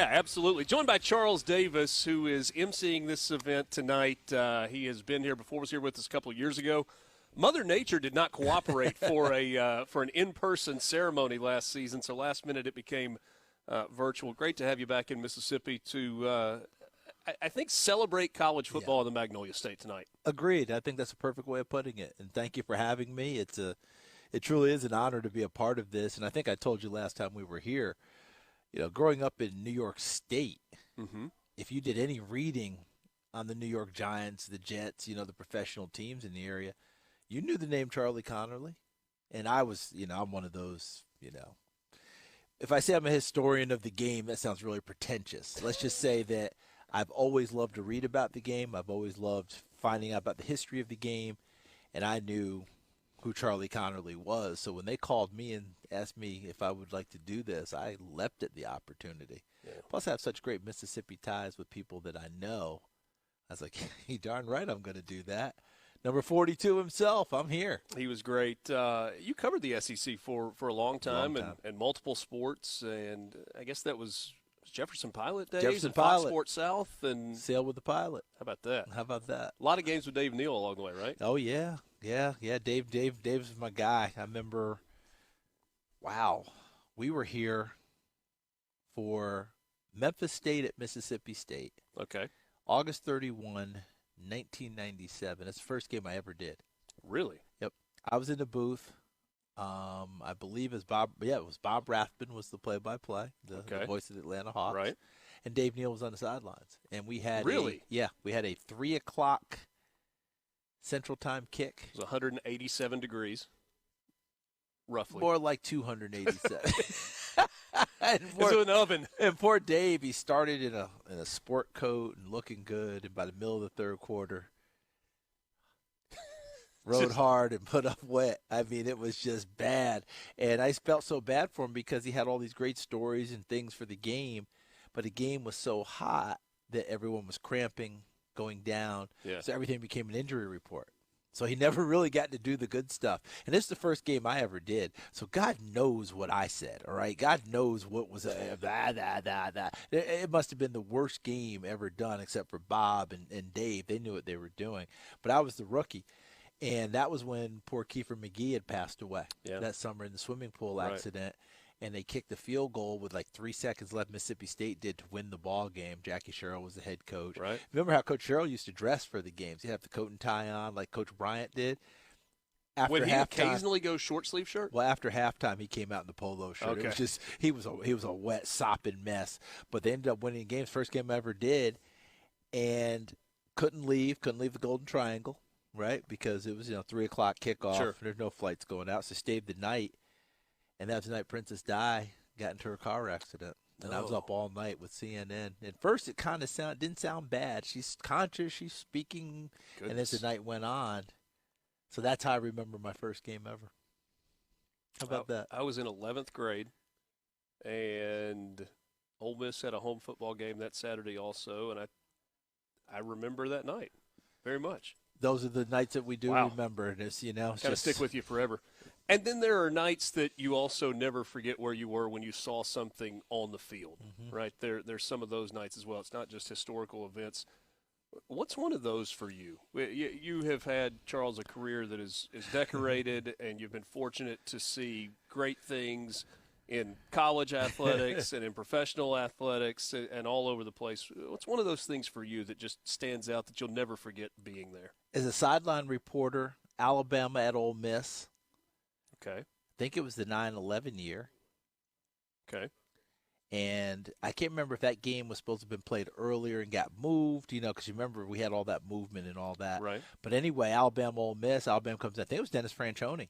Yeah, absolutely. Joined by Charles Davis, who is emceeing this event tonight. He has been here before, was here with us a couple of years ago. Mother Nature did not cooperate for an in-person ceremony last season, so last minute it became virtual. Great to have you back in Mississippi to, I think, celebrate college football in the Magnolia State tonight. Agreed. I think that's a perfect way of putting it. And thank you for having me. It truly is an honor to be a part of this. And I think I told you last time we were here, growing up in New York State, if you did any reading on the New York Giants, the Jets, the professional teams in the area, you knew the name Charlie Conerly. And I was, I'm one of those, if I say I'm a historian of the game, that sounds really pretentious. Let's just say that I've always loved to read about the game. I've always loved finding out about the history of the game. And I knew who Charlie Conerly was. So when they called me and asked me if I would like to do this, I leapt at the opportunity. Yeah. Plus, I have such great Mississippi ties with people that I know. I was like, you darn right I'm going to do that. Number 42 himself, I'm here. He was great. You covered the SEC for a long time. And multiple sports, and I guess that was Jefferson Pilot days. Jefferson Fox Pilot. Sports South. And Sail with the Pilot. How about that? A lot of games with Dave Neal along the way, right? Oh, yeah. Yeah. Dave's my guy. I remember, we were here for Memphis State at Mississippi State. Okay. August 31, 1997. That's the first game I ever did. Really? Yep. I was in the booth. I believe it was Bob Rathbun was the play-by-play, the voice of the Atlanta Hawks. Right. And Dave Neal was on the sidelines. And we had we had a 3 o'clock Central Time kick. It was 187 degrees, roughly. More like 287. It was an oven. And poor Dave, he started in a sport coat and looking good. And by the middle of the third quarter, rode hard and put up wet. I mean, it was just bad. And I felt so bad for him because he had all these great stories and things for the game. But the game was so hot that everyone was cramping, going down. Yeah. So everything became an injury report. So he never really got to do the good stuff. And this is the first game I ever did. So God knows what I said, all right? God knows what was It must have been the worst game ever done except for Bob and Dave. They knew what they were doing. But I was the rookie. And that was when poor Kiefer McGee had passed away that summer in the swimming pool accident. And they kicked the field goal with like 3 seconds left. Mississippi State did to win the ball game. Jackie Sherrill was the head coach. Right. Remember how Coach Sherrill used to dress for the games? He'd have the coat and tie on like Coach Bryant did. Would he occasionally go short sleeve shirt? Well, after halftime, he came out in the polo shirt. Okay. It was just he was a wet, sopping mess. But they ended up winning games. First game I ever did, and couldn't leave the Golden Triangle, right? Because it was 3 o'clock kickoff. Sure. There's no flights going out, so stayed the night. And that was the night Princess Di got into her car accident. And I was up all night with CNN. At first, it kind of didn't sound bad. She's conscious. She's speaking. Goodness. And as the night went on, so that's how I remember my first game ever. How about that? I was in 11th grade, and Ole Miss had a home football game that Saturday also, and I remember that night very much. Those are the nights that we do remember. And it's, kind of stick with you forever. And then there are nights that you also never forget where you were when you saw something on the field, right? There's some of those nights as well. It's not just historical events. What's one of those for you? You have had, Charles, a career that is decorated, and you've been fortunate to see great things in college athletics and in professional athletics and all over the place. What's one of those things for you that just stands out that you'll never forget being there? As a sideline reporter, Alabama at Ole Miss. Okay. I think it was the 9/11 year. Okay. And I can't remember if that game was supposed to have been played earlier and got moved, because you remember we had all that movement and all that. Right. But anyway, Alabama, Ole Miss, Alabama comes in. I think it was Dennis Franchione.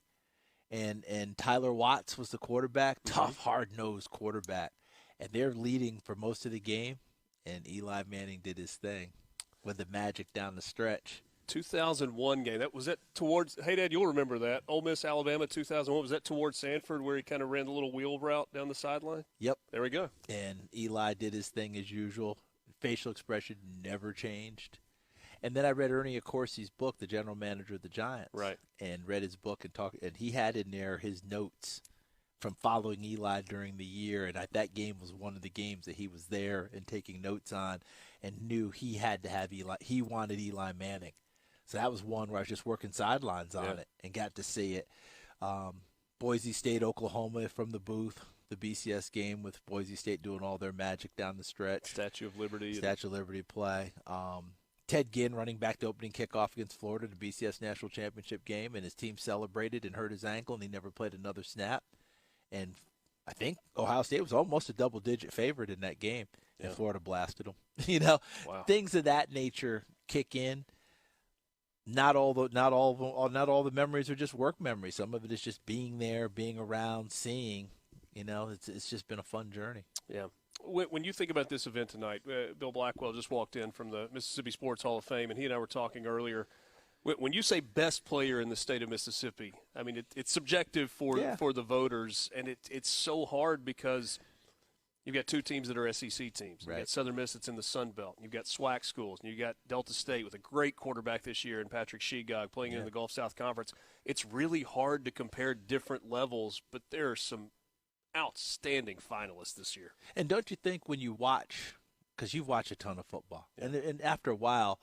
And Tyler Watts was the quarterback, tough, hard-nosed quarterback. And they're leading for most of the game, and Eli Manning did his thing with the magic down the stretch. 2001 game. Was that towards – hey, Dad, you'll remember that. Ole Miss, Alabama, 2001. Was that towards Sanford where he kind of ran the little wheel route down the sideline? Yep. There we go. And Eli did his thing as usual. Facial expression never changed. And then I read Ernie Accorsi's book, the general manager of the Giants. Right. And read his book and he had in there his notes from following Eli during the year, and that game was one of the games that he was there and taking notes on and knew he had to have Eli. He wanted Eli Manning. So that was one where I was just working sidelines on it and got to see it. Boise State, Oklahoma from the booth, the BCS game with Boise State doing all their magic down the stretch. Statue of Liberty play. Ted Ginn running back the opening kickoff against Florida, the BCS National Championship game, and his team celebrated and hurt his ankle, and he never played another snap. And I think Ohio State was almost a double-digit favorite in that game, and Florida blasted them. Things of that nature kick in. Not all the memories are just work memories. Some of it is just being there, being around, seeing. It's just been a fun journey. Yeah. When you think about this event tonight, Bill Blackwell just walked in from the Mississippi Sports Hall of Fame, and he and I were talking earlier. When you say best player in the state of Mississippi, I mean it's subjective for the voters, and it's so hard because you've got two teams that are SEC teams. You've got Southern Miss that's in the Sun Belt. You've got SWAC schools, and you've got Delta State with a great quarterback this year and Patrick Shegog playing in the Gulf South Conference. It's really hard to compare different levels, but there are some outstanding finalists this year. And don't you think when you watch, because you've watched a ton of football, and after a while,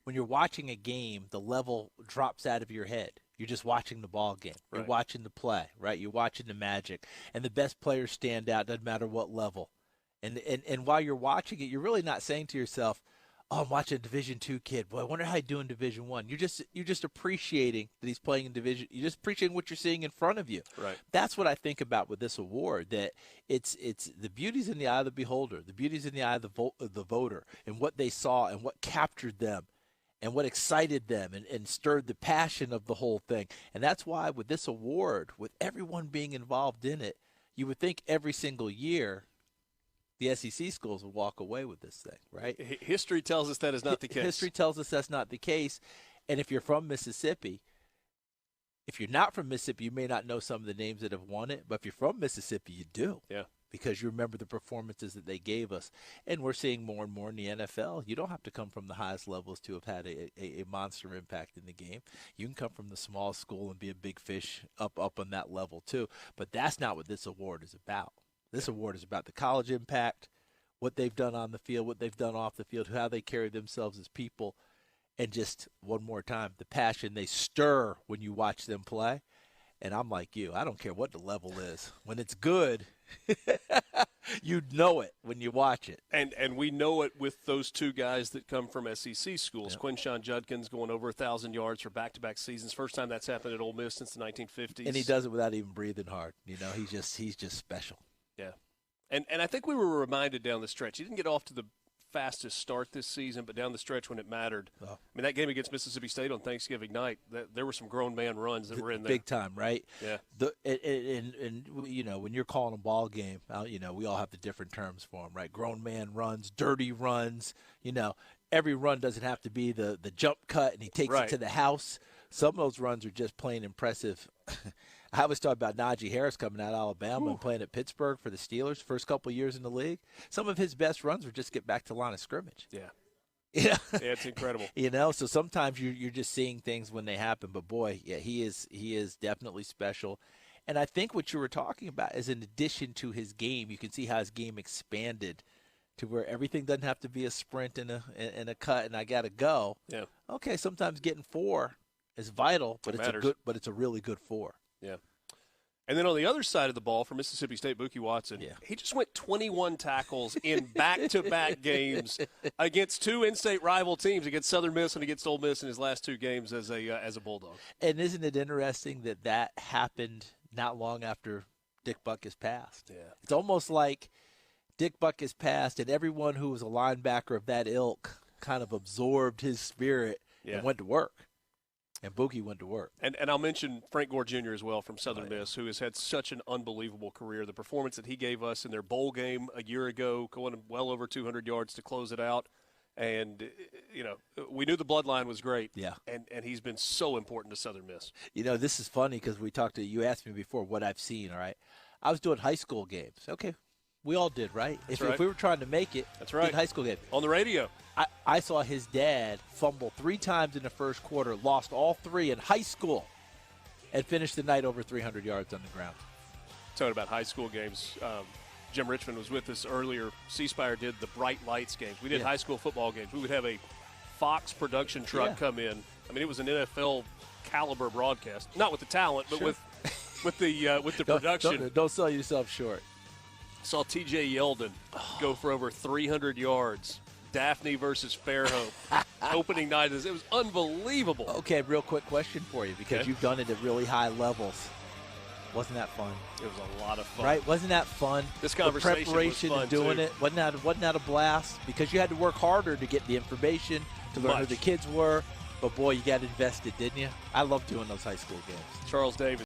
when you're watching a game, the level drops out of your head. You're just watching the ball game. You're watching the play, right? You're watching the magic. And the best players stand out, doesn't matter what level. And while you're watching it, you're really not saying to yourself, oh, I'm watching a Division II kid. Boy, I wonder how he'd do in Division I. You're just appreciating that he's playing in Division. You're just appreciating what you're seeing in front of you. Right. That's what I think about with this award, that it's the beauty's in the eye of the beholder. The beauty's in the eye of the voter and what they saw and what captured them and what excited them and stirred the passion of the whole thing. And that's why with this award, with everyone being involved in it, you would think every single year the SEC schools would walk away with this thing, right? History tells us that is not the case. History tells us that's not the case. And if you're from Mississippi, if you're not from Mississippi, you may not know some of the names that have won it. But if you're from Mississippi, you do. Yeah. Because you remember the performances that they gave us. And we're seeing more and more in the NFL. You don't have to come from the highest levels to have had a monster impact in the game. You can come from the small school and be a big fish up on that level too. But that's not what this award is about. This award is about the college impact, what they've done on the field, what they've done off the field, how they carry themselves as people, and just one more time, the passion they stir when you watch them play. And I'm like you. I don't care what the level is. When it's good, you know it when you watch it. And we know it with those two guys that come from SEC schools. Yep. Quinshon Judkins going over 1,000 yards for back-to-back seasons. First time that's happened at Ole Miss since the 1950s. And he does it without even breathing hard. He's just special. Yeah. And I think we were reminded down the stretch. He didn't get off to the fastest start this season, but down the stretch when it mattered. Oh. I mean, that game against Mississippi State on Thanksgiving night, there were some grown man runs that were in there. Big time, right? Yeah. And when you're calling a ball game, we all have the different terms for them, right? Grown man runs, dirty runs. Every run doesn't have to be the jump cut and he takes it to the house. Some of those runs are just plain impressive. I always talk about Najee Harris coming out of Alabama and playing at Pittsburgh for the Steelers, first couple of years in the league. Some of his best runs were just get back to line of scrimmage. Yeah. Yeah, it's incredible. So sometimes you're just seeing things when they happen. But, boy, he is definitely special. And I think what you were talking about is in addition to his game, you can see how his game expanded to where everything doesn't have to be a sprint and a cut and I got to go. Yeah. Okay, sometimes getting 4 is vital, but it's a really good 4. Yeah. And then on the other side of the ball for Mississippi State, Buki Watson, he just went 21 tackles in back-to-back games against two in-state rival teams, against Southern Miss and against Ole Miss in his last two games as a Bulldog. And isn't it interesting that happened not long after Dick Butkus passed? Yeah. It's almost like Dick Butkus passed and everyone who was a linebacker of that ilk kind of absorbed his spirit and went to work. And Buki went to work. And I'll mention Frank Gore Jr. as well from Southern Miss, who has had such an unbelievable career. The performance that he gave us in their bowl game a year ago, going well over 200 yards to close it out. And, we knew the bloodline was great. Yeah. And he's been so important to Southern Miss. This is funny because you asked me before what I've seen, all right? I was doing high school games. Okay. We all did, right? If we were trying to make it, that's right. Did high school game. On the radio. I saw his dad fumble 3 times in the first quarter, lost all 3 in high school, and finished the night over 300 yards on the ground. Talking about high school games, Jim Richmond was with us earlier. C-Spire did the Bright Lights games. We did high school football games. We would have a Fox production truck come in. I mean, it was an NFL caliber broadcast. Not with the talent, but with the production. Don't sell yourself short. Saw T.J. Yeldon go for over 300 yards. Daphne versus Fairhope. Opening night. It was unbelievable. Okay, real quick question for you, because you've done it at really high levels. Wasn't that fun? It was a lot of fun. Right? Wasn't that fun? This conversation the preparation was fun and doing too. it. Wasn't that a blast? Because you had to work harder to get the information, to learn who the kids were. But, boy, you got invested, didn't you? I love doing those high school games. Charles Davis.